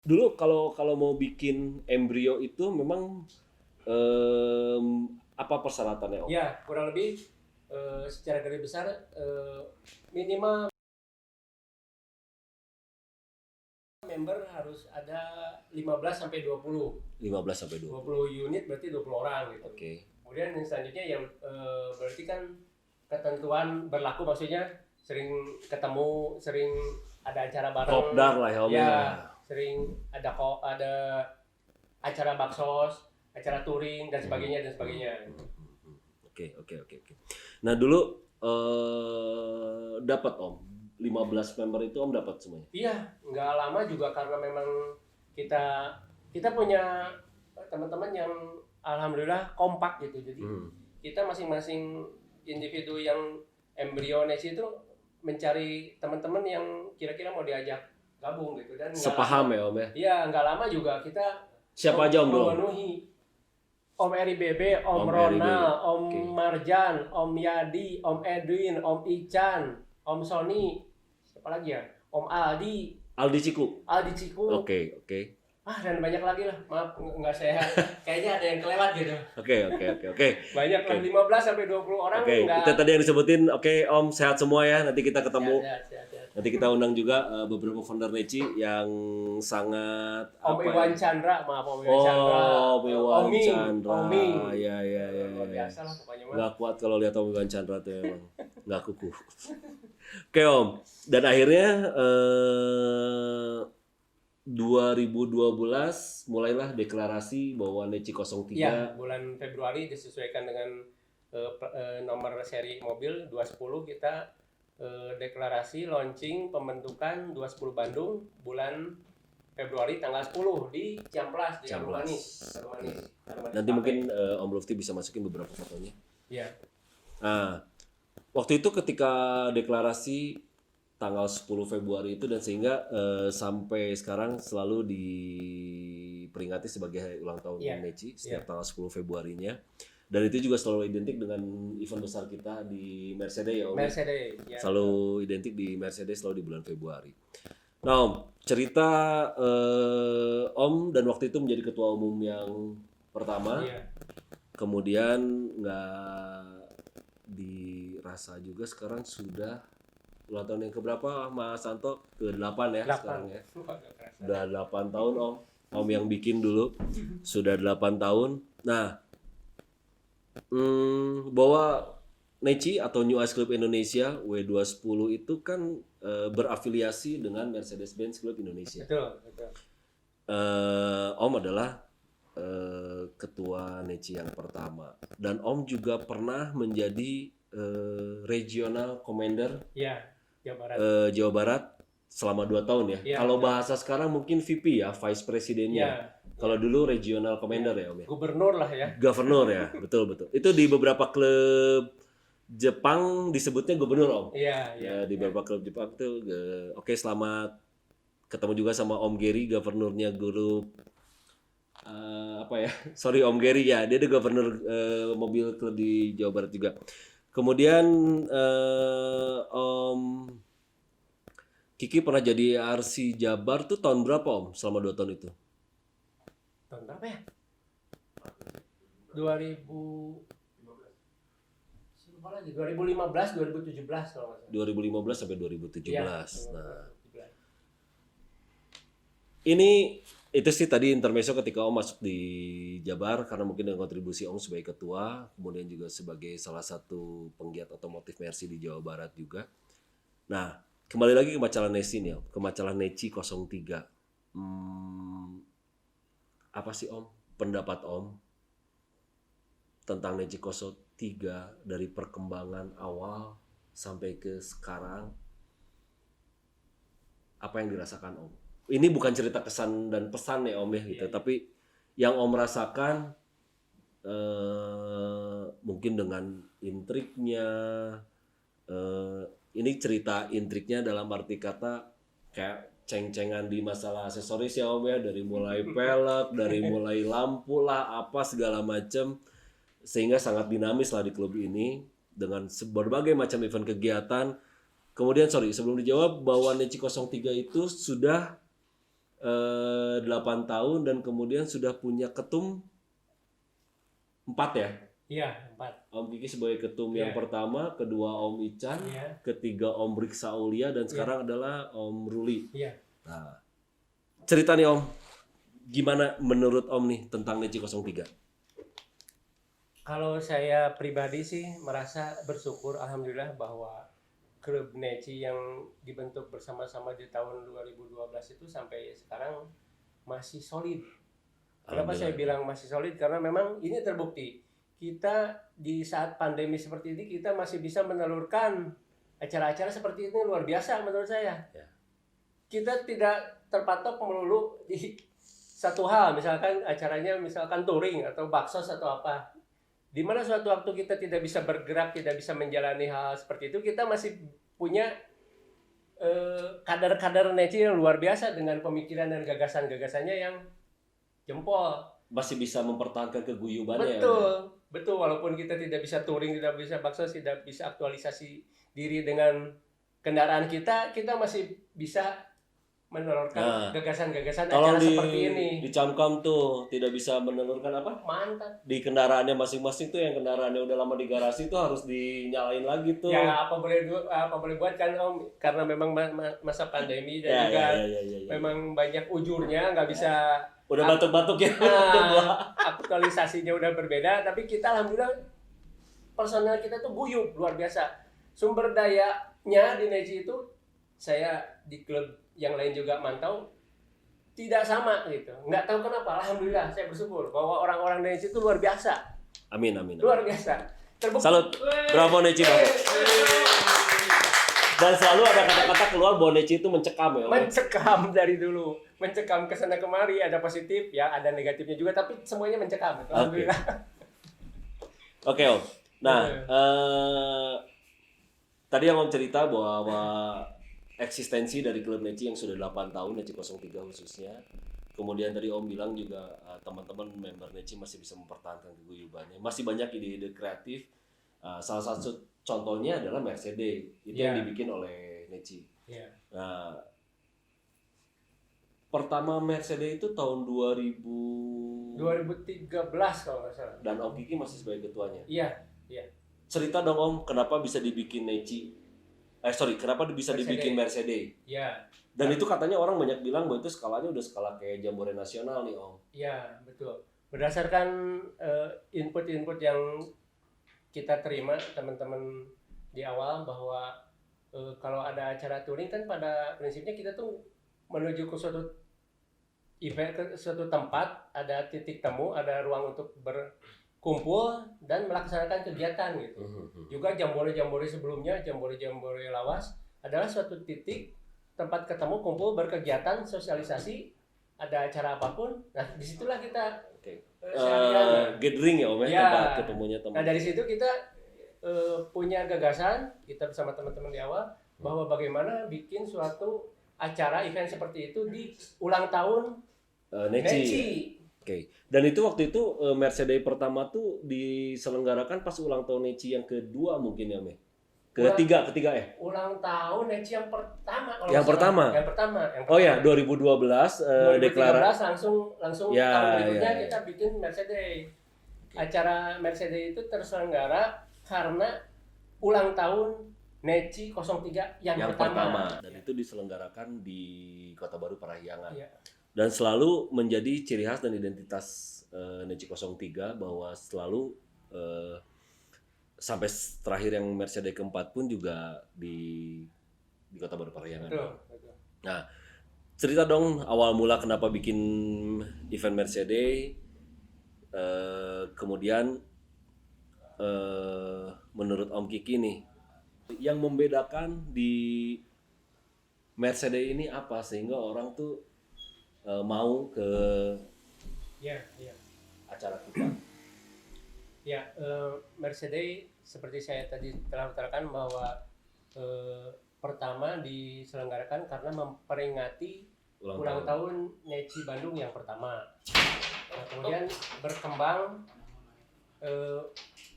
Dulu kalau mau bikin embrio itu memang apa persyaratannya, Om? Ya, kurang lebih secara garis besar minimal member harus ada 15 sampai 20. 15 sampai 20. 20 unit berarti 20 orang gitu. Oke. Kemudian yang selanjutnya yang berarti kan ketentuan berlaku, maksudnya sering ketemu, sering ada acara bareng. Kopdar lah ya, Om. Ya, sering ada acara baksos, acara touring dan sebagainya dan sebagainya. Oke. Nah, dulu dapat, Om. 15 member itu Om dapat semuanya. Iya, nggak lama juga karena memang kita punya teman-teman yang alhamdulillah kompak gitu. Jadi kita masing-masing individu yang embryonesi itu mencari teman-teman yang kira-kira mau diajak gabung gitu, dan Sepaham ya, Om ya. Iya, nggak lama juga kita Siapa aja, Om, dulu? memenuhi Om Eri Bebe, Om Eri Bebe. Ronald, Om Oke. Marjan, Om Yadi, Om Edwin, Om Ican, Om Sony, siapa lagi ya? Om Aldi Ciku. Ciku. Oke. Dan banyak lagi lah. Maaf, nggak saya. Kayaknya ada yang kelewat gitu. Oke. Banyak lah, 15 sampai 20 orang. Oke, Nggak... itu tadi yang disebutin. Oke, Om, sehat semua ya. Nanti kita ketemu. Sehat. Nanti kita undang juga beberapa founder Neci yang sangat Om Iwan Chandra, maaf Om Iwan Chandra. Om Iwan Chandra. Oming. Ya. Luar biasa lah pokoknya. Nggak kuat kalau lihat Om Iwan Chandra tuh emang. Nggak kukuh. Oke, Om. Dan akhirnya 2012 mulailah deklarasi bahwa Neci 03. Iya, bulan Februari disesuaikan dengan nomor seri mobil 210, kita deklarasi launching pembentukan 210 Bandung bulan Februari tanggal 10 di Ciamplas, di Harum Manis. Nanti mungkin Om Lufti bisa masukin beberapa fotonya. Iya. Nah, waktu itu ketika deklarasi tanggal 10 Februari itu, dan sehingga sampai sekarang selalu diperingati sebagai ulang tahun Neci setiap tanggal 10 Februarinya. Dan itu juga selalu identik dengan event besar kita di Mercedes ya, Om. Mercedes. Ya. Selalu identik di Mercedes, selalu di bulan Februari. Nah, Om, cerita Om dan waktu itu menjadi ketua umum yang pertama. Iya. Kemudian nggak dirasa juga sekarang sudah ulang tahun yang keberapa, Mas Santo? Ke-8 ya 8. Sekarang ya. Sudah 8 tahun, Om. Om yang bikin dulu. Sudah 8 tahun. Nah, bahwa Neci atau New Ice Club Indonesia W210 itu kan berafiliasi dengan Mercedes-Benz Club Indonesia. Betul. Om adalah ketua Neci yang pertama, dan Om juga pernah menjadi regional commander Jawa Barat selama 2 tahun ya. Kalau bahasa sekarang mungkin VP ya, Vice Presidennya. Kalau dulu regional commander ya, Om ya. Gubernur lah ya. Governor ya, betul. Itu di beberapa klub Jepang disebutnya gubernur, Om. Iya. Di beberapa klub Jepang tuh. Oke, selamat ketemu juga sama Om Gary, gubernurnya grup Sorry, Om Gary ya. Dia gubernur mobil klub di Jawa Barat juga. Kemudian Om Kiki pernah jadi RC Jabar tuh tahun berapa, Om? Selama 2 tahun itu? Tahun berapa ya? 2015, 2017 kalau nggak salah. 2015 sampai 2017. Ya, nah, ini itu sih tadi intermezzo ketika Om masuk di Jabar, karena mungkin dengan kontribusi Om sebagai ketua, kemudian juga sebagai salah satu penggiat otomotif Mercy di Jawa Barat juga. Nah, kembali lagi ke masalah Neci nih, Om. Ke masalah Neci 03. Apa sih, Om, pendapat Om tentang Neci 03 dari perkembangan awal sampai ke sekarang? Apa yang dirasakan Om? Ini bukan cerita kesan dan pesan ya, Om ya gitu, tapi yang Om rasakan mungkin dengan intriknya. Ini cerita intriknya dalam arti kata kayak ceng-cengan di masalah aksesoris ya, Om ya, dari mulai pelek, dari mulai lampu lah, apa segala macam, sehingga sangat dinamis lah di klub ini dengan berbagai macam event kegiatan. Kemudian sebelum dijawab, bahwa Neci 03 itu sudah 8 tahun dan kemudian sudah punya ketum 4 ya? Iya, 4. Om Kiki sebagai ketum yang pertama, kedua Om Ican, ketiga Om Riksa Aulia, dan sekarang adalah Om Ruli. Iya. Nah, cerita nih Om, gimana menurut Om nih tentang Neci 03? Kalau saya pribadi sih merasa bersyukur alhamdulillah bahwa klub Neci yang dibentuk bersama-sama di tahun 2012 itu sampai sekarang masih solid. Kenapa saya bilang masih solid? Karena memang ini terbukti. Kita di saat pandemi seperti ini kita masih bisa menelurkan acara-acara seperti ini, luar biasa menurut saya. Ya. Kita tidak terpatok melulu di satu hal, misalkan acaranya misalkan touring atau baksos atau apa. Di mana suatu waktu kita tidak bisa bergerak, tidak bisa menjalani hal seperti itu, kita masih punya kader-kader Neci yang luar biasa dengan pemikiran dan gagasan-gagasannya yang jempol. Masih bisa mempertahankan keguyubannya. Betul, ya? Betul. Walaupun kita tidak bisa touring, tidak bisa baksos, tidak bisa aktualisasi diri dengan kendaraan kita masih bisa menelurkan gagasan-gagasan acara seperti ini. Di Camkam tuh tidak bisa menelurkan apa? Mantap. Di kendaraannya masing-masing tuh yang kendaraannya udah lama di garasi tuh harus dinyalain lagi tuh. Ya apa boleh buat kan Om, karena memang masa pandemi dan juga memang banyak ujurnya nggak bisa. Udah batuk-batuk ya. Aktualisasinya udah berbeda, tapi kita alhamdulillah personel kita tuh guyup luar biasa. Sumber dayanya di Neci itu saya di klub yang lain juga mantau tidak sama gitu. Nggak tahu kenapa, alhamdulillah saya bersyukur bahwa orang-orang Neci itu luar biasa. Amin, amin. Luar biasa. Terbukti. Salut. Bravo Neci, bravo. Dan selalu ada kata-kata keluar bahwa Neci itu mencekam ya. Mencekam dari dulu. Mencekam ke sana kemari, ada positif ya, ada negatifnya juga, tapi semuanya mencekam. Alhamdulillah. Oke, Om. Nah, tadi yang Om cerita bahwa eksistensi dari klub Neci yang sudah 8 tahun, Neci 03 khususnya. Kemudian tadi Om bilang juga teman-teman member Neci masih bisa mempertahankan keguyubannya. Masih banyak ide-ide kreatif. Salah satu contohnya adalah Mercedes. Itu yang dibikin oleh Neci. Nah, pertama Mercedes itu tahun 2013 kalau nggak salah. Dan Om Kiki masih sebagai ketuanya. Iya. Cerita dong Om, kenapa bisa dibikin Neci? Kenapa bisa dibikin Mercedes? Iya. Dan itu katanya orang banyak bilang bahwa itu skalanya udah skala kayak Jambore nasional nih Om. Iya, betul. Berdasarkan input-input yang kita terima teman-teman di awal bahwa kalau ada acara touring kan pada prinsipnya kita tuh menuju ke suatu event, ke suatu tempat, ada titik temu, ada ruang untuk berkumpul dan melaksanakan kegiatan gitu. Juga jambore-jambore sebelumnya, jambore-jambore lawas adalah suatu titik tempat ketemu, kumpul, berkegiatan, sosialisasi, ada acara apapun. Nah, disitulah kita gathering ya Om ya, tempat ketemunya teman. Nah, dari situ kita punya gagasan, kita bersama teman-teman di awal, bahwa bagaimana bikin suatu acara event seperti itu di ulang tahun Neci. Oke. Dan itu waktu itu Mercedes pertama tuh diselenggarakan pas ulang tahun Neci yang kedua mungkin ya, Me? Ketiga ya? Ulang tahun Neci yang pertama kalau Yang pertama. Oh ya, 2012 deklarasi langsung ya, tahun berikutnya kita bikin Mercedes. Acara Mercedes itu terselenggara karena ulang tahun Neci 03 yang pertama. Dan itu diselenggarakan di Kota Baru Parahyangan. Ya. Dan selalu menjadi ciri khas dan identitas Neci 03 bahwa selalu sampai terakhir yang Mercedes keempat pun juga di Kota Baru Parahyangan. Betul. Nah, cerita dong awal mula kenapa bikin event Mercedes, kemudian menurut Om Kiki nih, yang membedakan di Mercedes ini apa sehingga orang tuh mau ke acara kita? Ya, Mercedes seperti saya tadi telah utarakan bahwa pertama diselenggarakan karena memperingati ulang tahun Neci Bandung yang pertama. Nah, kemudian berkembang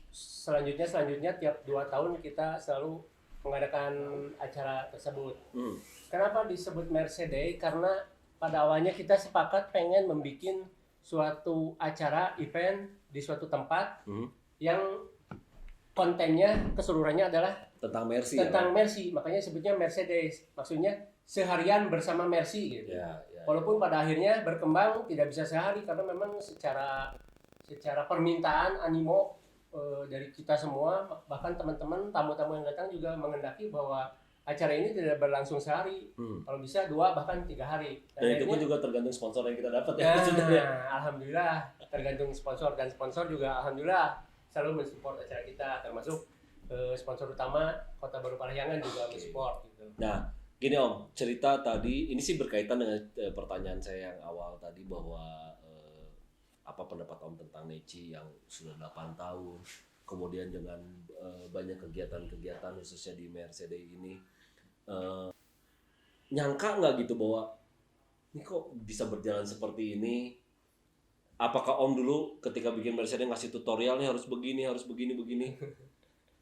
selanjutnya tiap 2 tahun kita selalu mengadakan acara tersebut. Kenapa disebut Mercedes? Karena pada awalnya kita sepakat pengen membuat suatu acara event di suatu tempat yang kontennya keseluruhannya adalah tentang Mercy. Mercy, makanya sebutnya Mercedes. Maksudnya seharian bersama Mercy gitu. Walaupun pada akhirnya berkembang tidak bisa sehari karena memang secara permintaan animo dari kita semua, bahkan teman-teman tamu-tamu yang datang juga mengendaki bahwa acara ini tidak berlangsung sehari, kalau bisa 2 bahkan 3 hari. Dan itu pun juga tergantung sponsor yang kita dapat ya. Alhamdulillah tergantung sponsor, dan sponsor juga alhamdulillah selalu mensupport acara kita, termasuk sponsor utama Kota Baru Parahyangan juga mensupport gitu. Nah, gini Om, cerita tadi ini sih berkaitan dengan pertanyaan saya yang awal tadi bahwa apa pendapat Om tentang Neci yang sudah 8 tahun, kemudian dengan banyak kegiatan-kegiatan khususnya di Mercedes ini. Nyangka nggak gitu bahwa ini kok bisa berjalan seperti ini? Apakah Om dulu ketika bikin Mercedes ngasih tutorial nih harus begini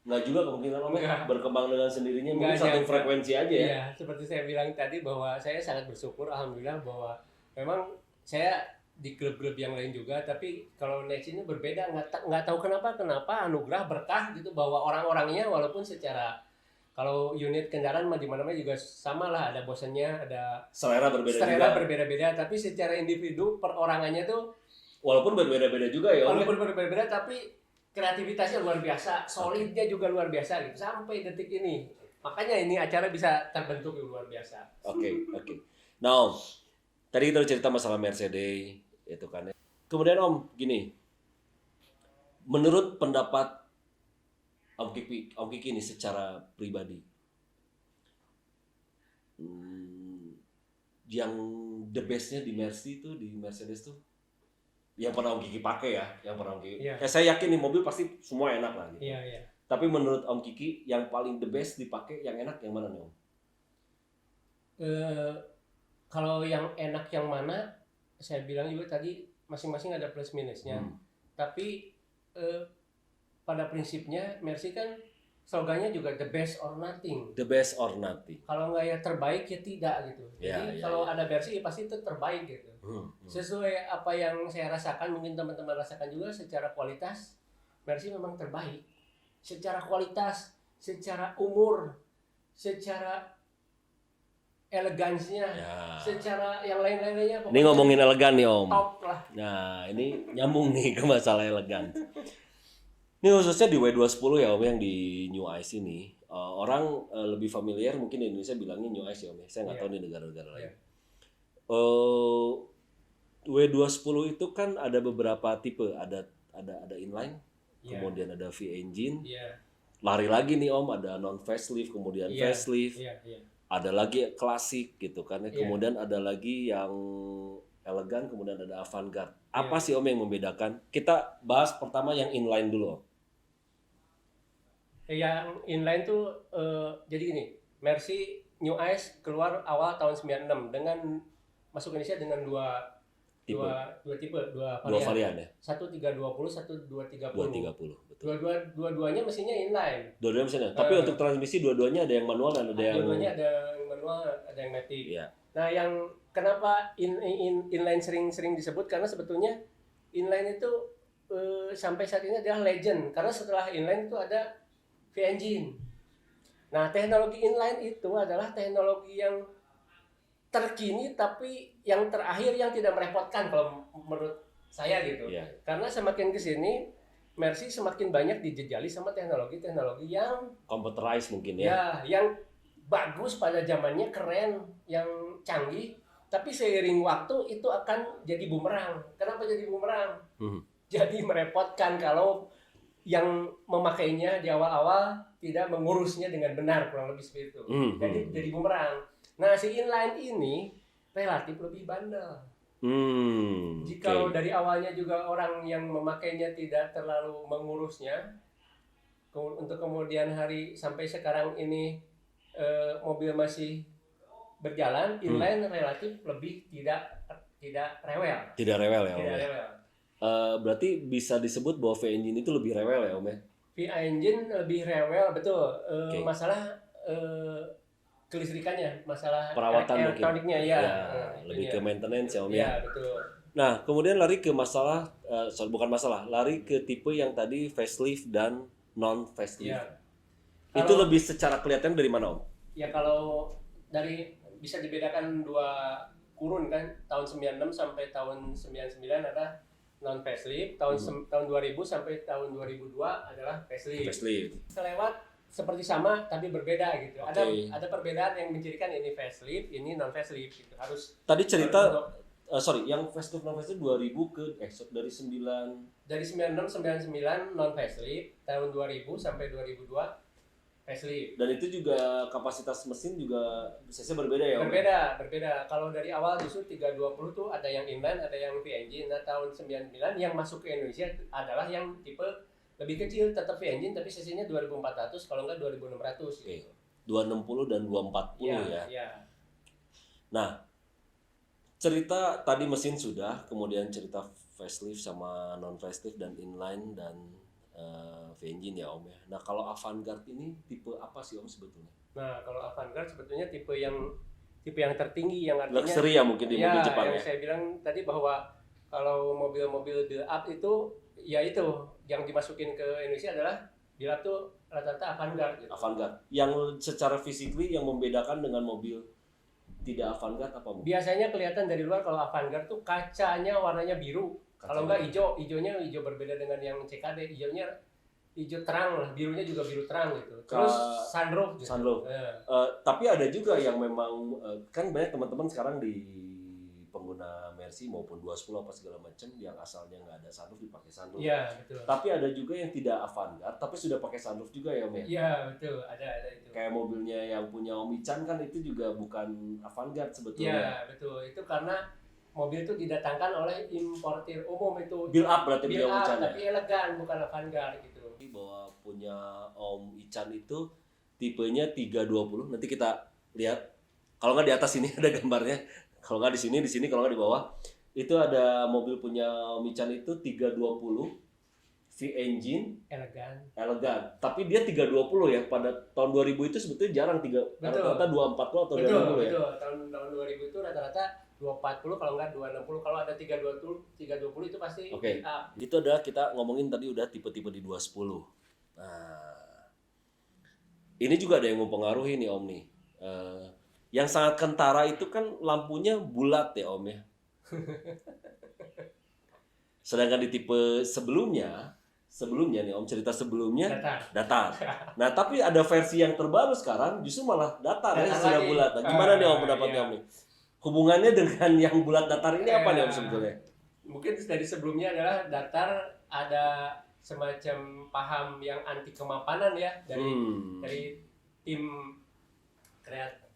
nggak juga kemungkinan Om berkembang dengan sendirinya, mungkin satu frekuensi aja ya? Iya, seperti saya bilang tadi bahwa saya sangat bersyukur alhamdulillah bahwa memang saya di klub-klub yang lain juga, tapi kalau Neci ini berbeda, nggak tahu kenapa anugerah berkah gitu bahwa orang-orangnya walaupun secara kalau unit kendaraan mah di mana-mana juga sama lah, ada bosannya, ada selera berbeda-beda, tapi secara individu perorangannya tuh walaupun berbeda-beda juga ya. Walaupun berbeda-beda tapi kreativitasnya luar biasa, solidnya juga luar biasa gitu sampai detik ini. Makanya ini acara bisa terbentuk luar biasa. Oke. Nah, Om, tadi kita udah cerita masalah Mercedes itu kan. Kemudian Om, gini. Menurut pendapat Om Kiki ini secara pribadi, yang the bestnya di Mercedes tuh yang pernah Om Kiki pakai ya, saya yakin nih mobil pasti semua enak lah gitu. Iya. Tapi menurut Om Kiki yang paling the best dipakai, yang enak yang mana nih Om? Kalau yang enak yang mana, saya bilang juga tadi masing-masing ada plus minusnya. Tapi pada prinsipnya Mercy kan slogannya juga the best or nothing. The best or nothing. Kalau nggak ya terbaik ya tidak gitu. Jadi kalau ada Mercy ya pasti itu terbaik gitu. Sesuai apa yang saya rasakan, mungkin teman-teman rasakan juga, secara kualitas Mercy memang terbaik. Secara kualitas, secara umur, secara elegansinya, secara yang lain-lainnya. Ini ngomongin elegan nih Om. Top lah. Nah ini nyambung nih ke masalah elegan. Ini khususnya di W210 ya Om, yang di New Ice ini. Orang lebih familiar mungkin di Indonesia bilangnya New Ice ya Om. Saya nggak tahu nih negara-negara lain. W210 itu kan ada beberapa tipe. Ada inline, kemudian ada V-engine. Lari lagi nih Om, ada non-facelift, kemudian facelift. Ada lagi klasik gitu kan. Kemudian ada lagi yang elegan, kemudian ada avant-garde. Apa sih Om yang membedakan? Kita bahas pertama yang inline dulu Om. Yang inline tuh jadi gini, Mercy New Ice keluar awal tahun 96 dengan masuk Indonesia dengan dua varian ya. 1320, 1230. 230 betul. Dua-duanya mesinnya inline. Dua-duanya mesinnya. Tapi untuk transmisi dua-duanya ada yang manual dan ada yang dua-duanya ada yang manual, ada yang matic. Iya. Nah, yang kenapa inline sering disebut karena sebetulnya inline itu sampai saat ini adalah legend, karena setelah inline itu ada V-engine. Nah, teknologi inline itu adalah teknologi yang terkini tapi yang terakhir yang tidak merepotkan kalau menurut saya gitu. Karena semakin kesini Mercy semakin banyak dijejali sama teknologi-teknologi yang computerized mungkin ya. Yang bagus pada zamannya, keren, yang canggih, tapi seiring waktu itu akan jadi bumerang. Kenapa jadi bumerang? Jadi merepotkan kalau yang memakainya di awal-awal tidak mengurusnya dengan benar, kurang lebih seperti itu. Jadi bumerang. Nah, si inline ini relatif lebih bandel. Jika dari awalnya juga orang yang memakainya tidak terlalu mengurusnya, untuk kemudian hari sampai sekarang ini mobil masih berjalan, inline relatif lebih tidak rewel. Tidak rewel ya Om. Tidak rewel. Berarti bisa disebut bahwa V-engine itu lebih rewel ya Om ya? V-engine lebih rewel, betul. Masalah kelistrikannya, masalah perawatan elektroniknya mungkin. ya. Lebih ke maintenance ya Om ya. Iya, betul. Nah, kemudian lari ke masalah bukan masalah, lari ke tipe yang tadi facelift dan non facelift. Ya. Itu lebih secara kelihatan dari mana Om? Ya kalau dari bisa dibedakan dua kurun kan, tahun 96 sampai tahun 99 adalah non facelift, tahun 2000 sampai tahun 2002 adalah facelift. Selewat seperti sama tapi berbeda gitu. Ada perbedaan yang mencirikan ini facelift, ini non facelift gitu. Harus tadi cerita yang facelift non facelift 2000 ke dari 96 99 non facelift, tahun 2000 sampai 2002 facelift. Dan itu juga kapasitas mesin juga biasanya berbeda ya Om? Berbeda. Kalau dari awal justru 320 tuh ada yang inline, ada yang V-engine. Nah tahun 99 yang masuk ke Indonesia adalah yang tipe lebih kecil, tetap V-engine tapi cc-nya 2400, kalau enggak 2600 gitu. 260 dan 240 ya. Nah, cerita tadi mesin sudah, kemudian cerita facelift sama non facelift dan inline dan V-engine ya Om ya. Nah kalau Avantgarde ini tipe apa sih Om sebetulnya? Nah kalau Avantgarde sebetulnya tipe yang tertinggi, yang artinya luxury ya mungkin di mobil Jepang ya. Saya bilang tadi bahwa kalau mobil-mobil build up itu ya itu yang dimasukin ke Indonesia adalah build up tuh rata-rata Avantgarde. Gitu. Avantgarde. Yang secara physically yang membedakan dengan mobil tidak Avantgarde apa Om? Biasanya kelihatan dari luar kalau Avantgarde tuh kacanya warnanya biru. Kalau enggak hijaunya hijau berbeda dengan yang CKD, hijaunya hijau terang lah, birunya juga biru terang gitu. Terus sunroof gitu. Tapi ada juga yang memang kan banyak teman-teman sekarang di pengguna Mercy maupun 210 apa segala macam yang asalnya nggak ada sunroof dipakai sunroof. Iya, betul. Tapi ada juga yang tidak Avantgarde tapi sudah pakai sunroof juga ya Om ya? Iya, betul. Ada itu. Kayak mobilnya yang punya Om Ican kan itu juga bukan Avantgarde sebetulnya. Iya, betul. Itu karena mobil itu didatangkan oleh importir umum itu. Build up berarti build up, Ican tapi elegan, bukan Avantgarde gitu. Bahwa punya Om Ican itu tipenya 320. Nanti kita lihat. Kalau nggak di atas ini ada gambarnya. Kalau nggak di sini, kalau nggak di bawah. Itu ada mobil punya Om Ican itu 320 V-engine, elegan. Tapi dia 320 ya. Pada tahun 2000 itu sebetulnya jarang rata-rata 240 atau 260 ya. Betul. Tahun 2000 itu rata-rata 240, kalau enggak 260. Kalau ada 320 itu pasti up. Itu adalah kita ngomongin tadi udah tipe-tipe di 210. Nah, ini juga ada yang mempengaruhi nih Om nih. Yang sangat kentara itu kan lampunya bulat ya Om ya. Sedangkan di tipe sebelumnya nih Om, cerita sebelumnya datar. Nah tapi ada versi yang terbaru sekarang justru malah datar ya, sudah bulat. Nah, gimana nih Om pendapatnya Om nih? Hubungannya dengan yang bulat datar ini apa nih Om sebetulnya? Mungkin dari sebelumnya adalah datar ada semacam paham yang anti kemapanan ya dari tim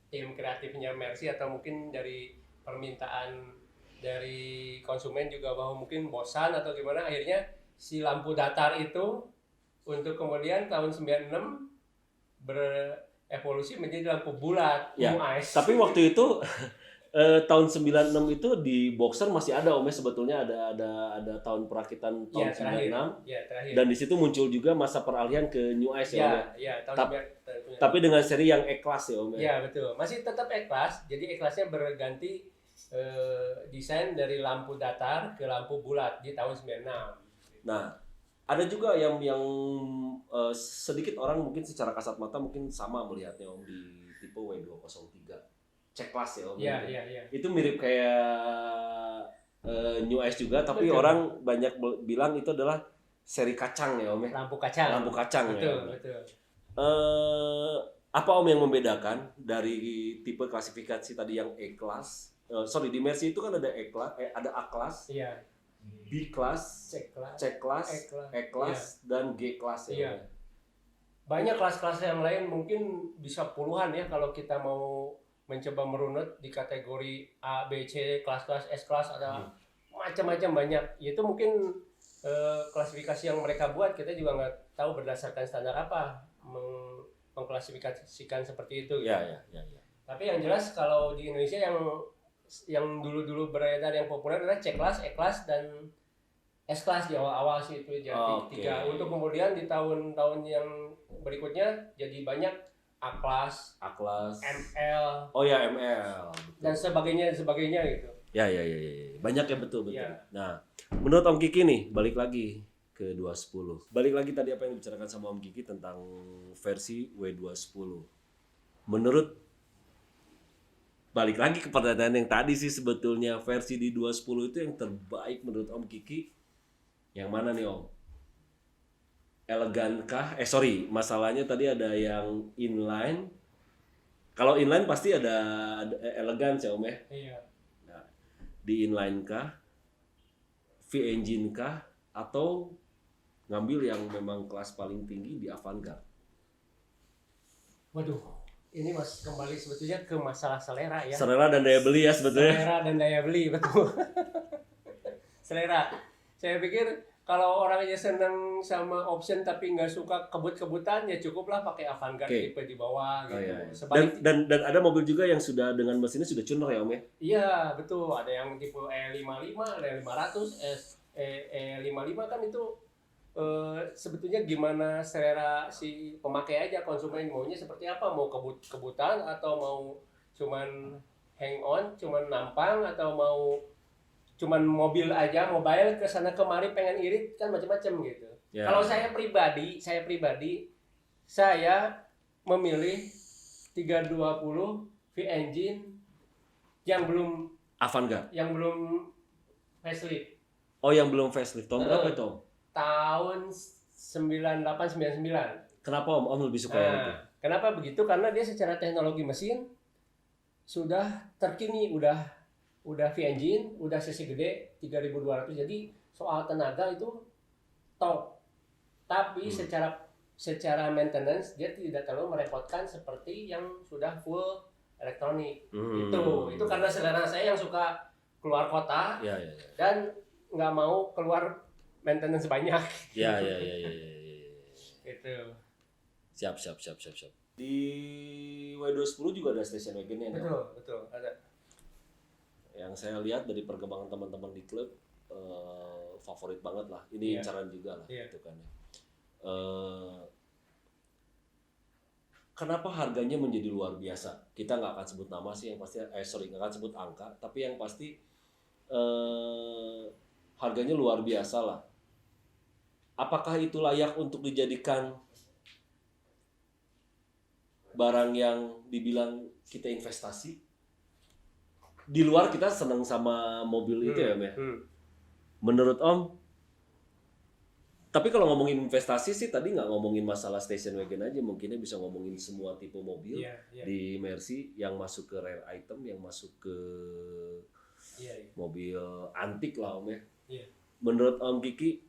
kreatifnya Mercy, atau mungkin dari permintaan dari konsumen juga bahwa mungkin bosan atau gimana, akhirnya si lampu datar itu untuk kemudian tahun 96 berevolusi menjadi lampu bulat ice. Tapi waktu itu tahun 96 itu di Boxer masih ada Om ya, sebetulnya ada tahun perakitan tahun 96. Terakhir. Dan di situ muncul juga masa peralihan ke New Ice ya Om ya. Tapi dengan seri yang E-Class ya Om ya. Iya betul. Masih tetap E-Class. Jadi E-Classnya berganti desain dari lampu datar ke lampu bulat di tahun 96. Nah, ada juga yang sedikit orang mungkin secara kasat mata mungkin sama melihatnya Om di tipe W203. C-Class ya Om. Iya. Itu mirip kayak New Ice juga, tapi orang banyak bilang itu adalah seri kacang ya Om ya. Lampu kacang. Betul. Apa Om yang membedakan dari tipe klasifikasi tadi yang E-Class? Di Mercy itu kan ada E-Class, ada A-Class, B-Class, C-Class, E-Class, dan G-Class ya. Banyak kelas-kelas yang lain, mungkin bisa puluhan ya kalau kita mau mencoba merunut di kategori A, B, C, kelas-kelas, S-Class, ada macam-macam banyak. Itu mungkin klasifikasi yang mereka buat, kita juga nggak tahu berdasarkan standar apa mengklasifikasikan seperti itu. Iya. Tapi yang jelas kalau di Indonesia yang dulu-dulu beredar yang populer adalah C-Class, E-Class, dan S-Class di awal-awal sih itu jadi tiga. Untuk kemudian di tahun-tahun yang berikutnya jadi banyak A-Class, ML. Oh ya, ML. Betul. Dan sebagainya gitu. Ya. Banyak ya, betul. Ya. Nah, menurut Om Kiki nih, balik lagi ke 210. Balik lagi tadi apa yang dibicarakan sama Om Kiki tentang versi W210. Menurut, balik lagi ke pertanyaan yang tadi sih, sebetulnya versi di 210 itu yang terbaik menurut Om Kiki yang mana nih Om? Elegankah? Masalahnya tadi ada yang inline. Kalau inline pasti ada elegan ya Om ya? Iya. Nah, di inline kah? V-engine kah? Atau ngambil yang memang kelas paling tinggi di Avantgarde? Waduh, ini Mas kembali sebetulnya ke masalah selera ya. Selera dan daya beli ya sebetulnya. Selera dan daya beli, betul. Selera. Saya pikir kalau orangnya senang sama option tapi nggak suka kebut-kebutan, ya cukuplah pakai Avantgarde tipe di bawah gitu. Iya. Dan ada mobil juga yang sudah dengan mesinnya sudah tuner ya Om ya? Iya, betul. Ada yang tipe E55, ada yang 500, E55 kan itu sebetulnya gimana selera si pemakai aja, konsumen maunya seperti apa, mau kebut-kebutan atau mau cuman hang on, cuman nampang, atau mau cuman mobile aja, mobile ke sana kemari pengen irit, kan macam-macam gitu. Yeah. Kalau saya pribadi saya memilih 320 V-engine yang belum Avantgarde. Yang belum facelift. Oh, yang belum facelift. Tahun berapa itu? Tahun 98-99. Kenapa Om lebih suka yang itu? Kenapa begitu? Karena dia secara teknologi mesin sudah terkini, udah V-engine, udah cc gede 3200, jadi soal tenaga itu top. Tapi secara maintenance dia tidak terlalu merepotkan seperti yang sudah full elektronik. Itu karena selera saya yang suka keluar kota dan nggak mau keluar maintenance banyak. Iya. Itu. Siap. Di W210 juga ada station wagon-nya. Betul, ada. Yang saya lihat dari perkembangan teman-teman di klub, favorit banget lah. Ini incaran juga lah, gitu kan. Kenapa harganya menjadi luar biasa? Kita nggak akan sebut nama sih, yang pasti nggak akan sebut angka, tapi yang pasti harganya luar biasa lah. Apakah itu layak untuk dijadikan barang yang dibilang kita investasi? Di luar kita senang sama mobil itu ya Om ya. Menurut Om, tapi kalau ngomongin investasi sih tadi nggak ngomongin masalah station wagon aja, mungkinnya bisa ngomongin semua tipe mobil di Mercy yang masuk ke rare item, yang masuk ke mobil antik lah Om ya. Menurut Om Kiki,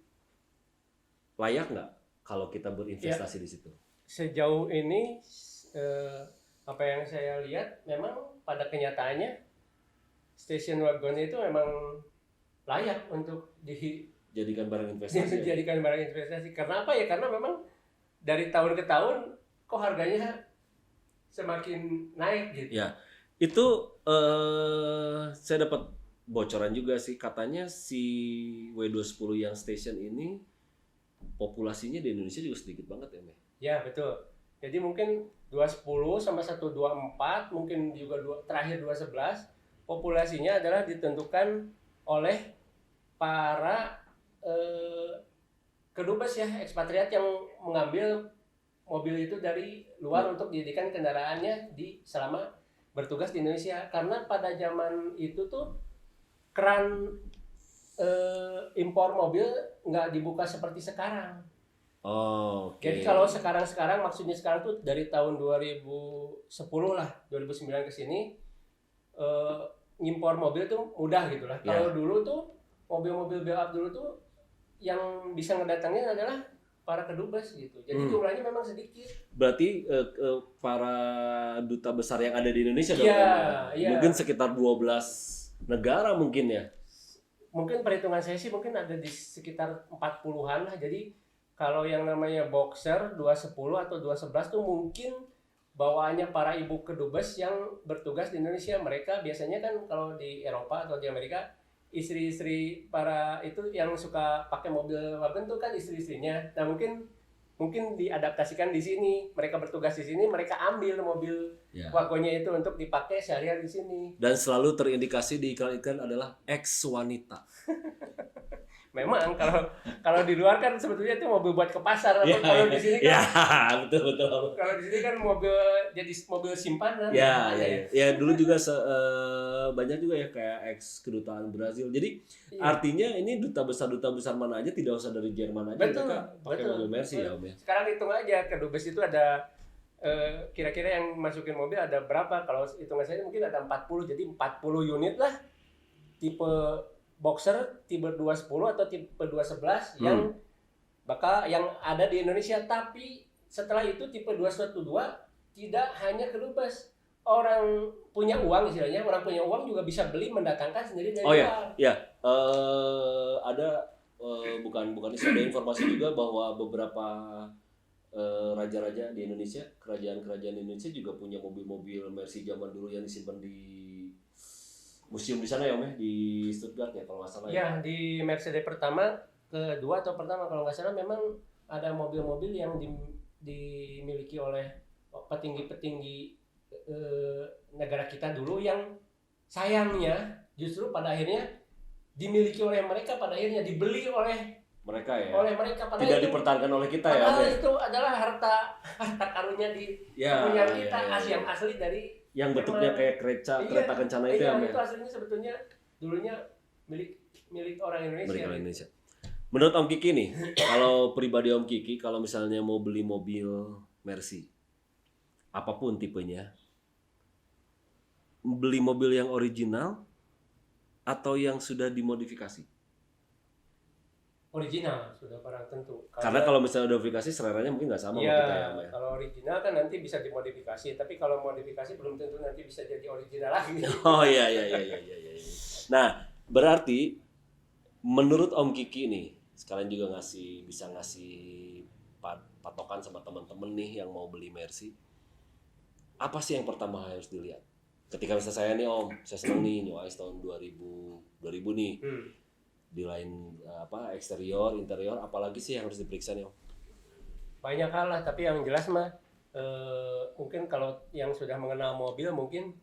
layak nggak kalau kita berinvestasi di situ? Sejauh ini apa yang saya lihat memang pada kenyataannya station wagon itu memang layak untuk dijadikan barang investasi. Karena apa ya? Karena memang dari tahun ke tahun kok harganya semakin naik gitu. Ya, itu saya dapat bocoran juga sih, katanya si W210 yang station ini populasinya di Indonesia juga sedikit banget ya, Ya, betul. Jadi mungkin 210 sama 124, mungkin juga terakhir 211, populasinya adalah ditentukan oleh para kedubes ya, ekspatriat yang mengambil mobil itu dari luar untuk dijadikan kendaraannya selama bertugas di Indonesia. Karena pada zaman itu tuh keran impor mobil nggak dibuka seperti sekarang. Jadi kalau sekarang maksudnya sekarang tuh dari tahun 2010 lah, 2009 ke sini ngimpor mobil tuh mudah gitu lah. Kalau dulu tuh mobil-mobil build up dulu tuh yang bisa ngedatangin adalah para kedubes gitu. Jadi jumlahnya memang sedikit. Berarti para duta besar yang ada di Indonesia dong? Iya. Mungkin sekitar 12 negara mungkin ya? Mungkin perhitungan saya sih mungkin ada di sekitar 40-an lah. Jadi kalau yang namanya Boxer 210 atau 211 tuh mungkin bawaannya para ibu kedubes yang bertugas di Indonesia. Mereka biasanya kan kalau di Eropa atau di Amerika, istri-istri para itu yang suka pakai mobil wagon tuh kan istri-istrinya. Nah mungkin mungkin diadaptasikan di sini, mereka bertugas di sini, mereka ambil mobil wagonnya itu untuk dipakai sehari-hari di sini. Dan selalu terindikasi di iklan-iklan adalah ex wanita. Memang kalau di luar kan sebetulnya itu mobil buat ke pasar, kalau di sini kan betul. Kalau di sini kan mobil jadi mobil simpanan. Ya dulu juga banyak juga ya kayak ex kedutaan Brazil. Jadi artinya ini duta besar mana aja, tidak usah dari Jerman aja, betul, mereka pakai mobil Mercy ya Om ya. Sekarang hitung aja ke Dubes itu ada kira-kira yang masukin mobil ada berapa? Kalau hitungan saya mungkin ada 40, jadi 40 unit lah tipe Boxer tipe 210 atau tipe 211 yang yang ada di Indonesia. Tapi setelah itu tipe 212 tidak hanya ke Dubes. Orang punya uang istilahnya, orang punya uang juga bisa beli mendatangkan sendiri dari luar. Ada bukan itu, ada informasi juga bahwa beberapa raja-raja di Indonesia, kerajaan-kerajaan Indonesia juga punya mobil-mobil Mercy zaman dulu yang disimpan di museum di sana ya Om ya, di Stuttgart ya kalau nggak salah ya. Di Mercedes pertama, kedua atau pertama kalau nggak salah, memang ada mobil-mobil yang dimiliki oleh petinggi-petinggi negara kita dulu yang sayangnya justru pada akhirnya dimiliki oleh mereka, pada akhirnya dibeli oleh mereka ya. Oleh mereka, tidak dipertahankan oleh kita ya. Padahal itu adalah harta karunia punya kita, yang asli dari yang bentuknya kayak kereta kencana itu ya. Itu aslinya sebetulnya dulunya milik orang Indonesia. Menurut Om Kiki nih, kalau pribadi Om Kiki, kalau misalnya mau beli mobil Mercy, apapun tipenya, beli mobil yang original atau yang sudah dimodifikasi? Original sudah barang tentu. Karena kalau misalnya modifikasi seleranya mungkin nggak sama sama kita ya. Kalau original kan nanti bisa dimodifikasi, tapi kalau modifikasi belum tentu nanti bisa jadi original lagi. Oh iya. Nah, berarti menurut Om Kiki nih, sekalian juga bisa ngasih patokan sama teman-teman nih yang mau beli Mercy. Apa sih yang pertama harus dilihat? Ketika misalnya saya nih Om, saya senang nih New Ice tahun 2000 nih. Di lain eksterior, interior, apalagi sih yang harus diperiksa nih Om? Banyak hal lah, tapi yang jelas mah mungkin kalau yang sudah mengenal mobil mungkin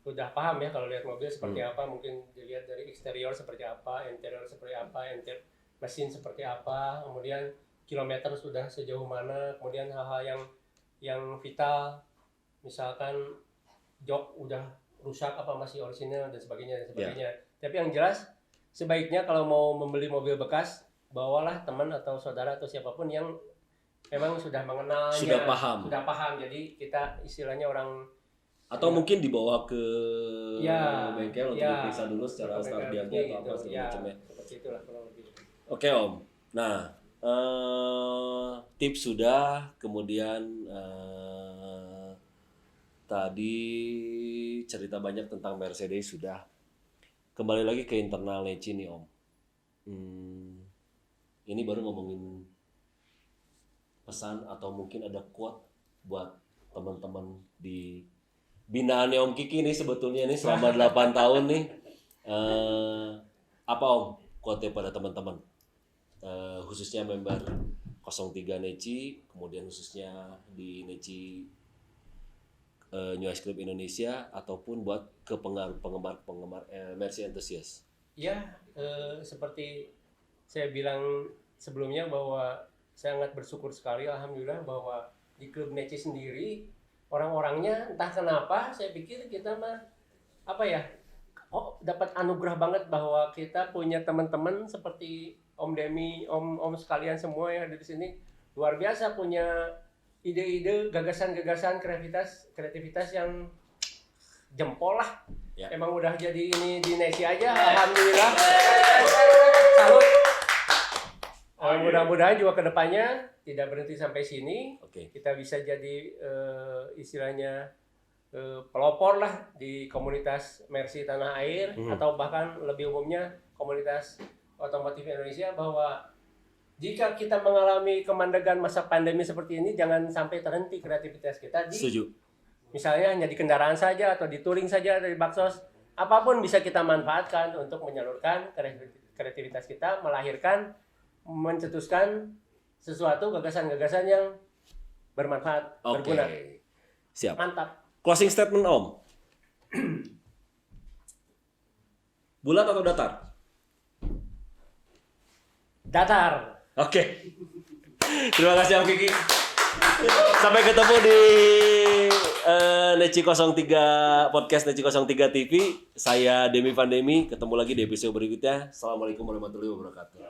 udah paham ya kalau lihat mobil seperti apa, mungkin dilihat dari eksterior seperti apa, interior seperti apa, mesin seperti apa, kemudian kilometer sudah sejauh mana, kemudian hal-hal yang vital, misalkan jok udah rusak apa masih orisinal dan sebagainya. Tapi yang jelas sebaiknya kalau mau membeli mobil bekas, bawalah teman atau saudara atau siapapun yang memang sudah mengenalnya, sudah paham. Jadi kita istilahnya orang, atau mungkin dibawa ke bengkel untuk diperiksa dulu secara start diagnya atau apa segala macamnya. Seperti itulah kurang lebih. Oke Om. Nah, tips sudah, kemudian tadi cerita banyak tentang Mercedes sudah. Kembali lagi ke internal Neci nih Om. Ini baru ngomongin pesan atau mungkin ada quote buat teman-teman di binaannya Om Kiki nih sebetulnya nih selama 8 tahun nih. Apa Om quote pada teman-teman? Khususnya member 03 Neci, kemudian khususnya di Neci New Ice Club Indonesia, ataupun buat ke penggemar Mercy enthusiast. Ya, seperti saya bilang sebelumnya bahwa saya sangat bersyukur sekali, alhamdulillah, bahwa di klub Neci sendiri orang-orangnya entah kenapa saya pikir kita mah dapat anugerah banget bahwa kita punya teman-teman seperti Om Demi, Om sekalian semua yang ada di sini, luar biasa punya ide-ide, gagasan-gagasan, kreativitas yang jempol lah. Ya. Emang udah jadi ini di Neci aja, alhamdulillah. Salut. Mudah-mudahan juga kedepannya tidak berhenti sampai sini. Kita bisa jadi istilahnya pelopor lah di komunitas Mercy tanah air, atau bahkan lebih umumnya komunitas otomotif Indonesia, bahwa jika kita mengalami kemandegan masa pandemi seperti ini, jangan sampai terhenti kreativitas kita Setuju. Misalnya hanya di kendaraan saja atau di touring saja, dari baksos, apapun bisa kita manfaatkan untuk menyalurkan kreativitas kita, melahirkan, mencetuskan sesuatu gagasan-gagasan yang bermanfaat, berguna. Siap. Mantap. Closing statement Om. Bulat atau datar? Datar. Oke. Terima kasih Om Kiki. Sampai ketemu di Neci 03 podcast Neci 03 TV. Saya Demi Pandemi. Ketemu lagi di episode berikutnya. Assalamualaikum warahmatullahi wabarakatuh.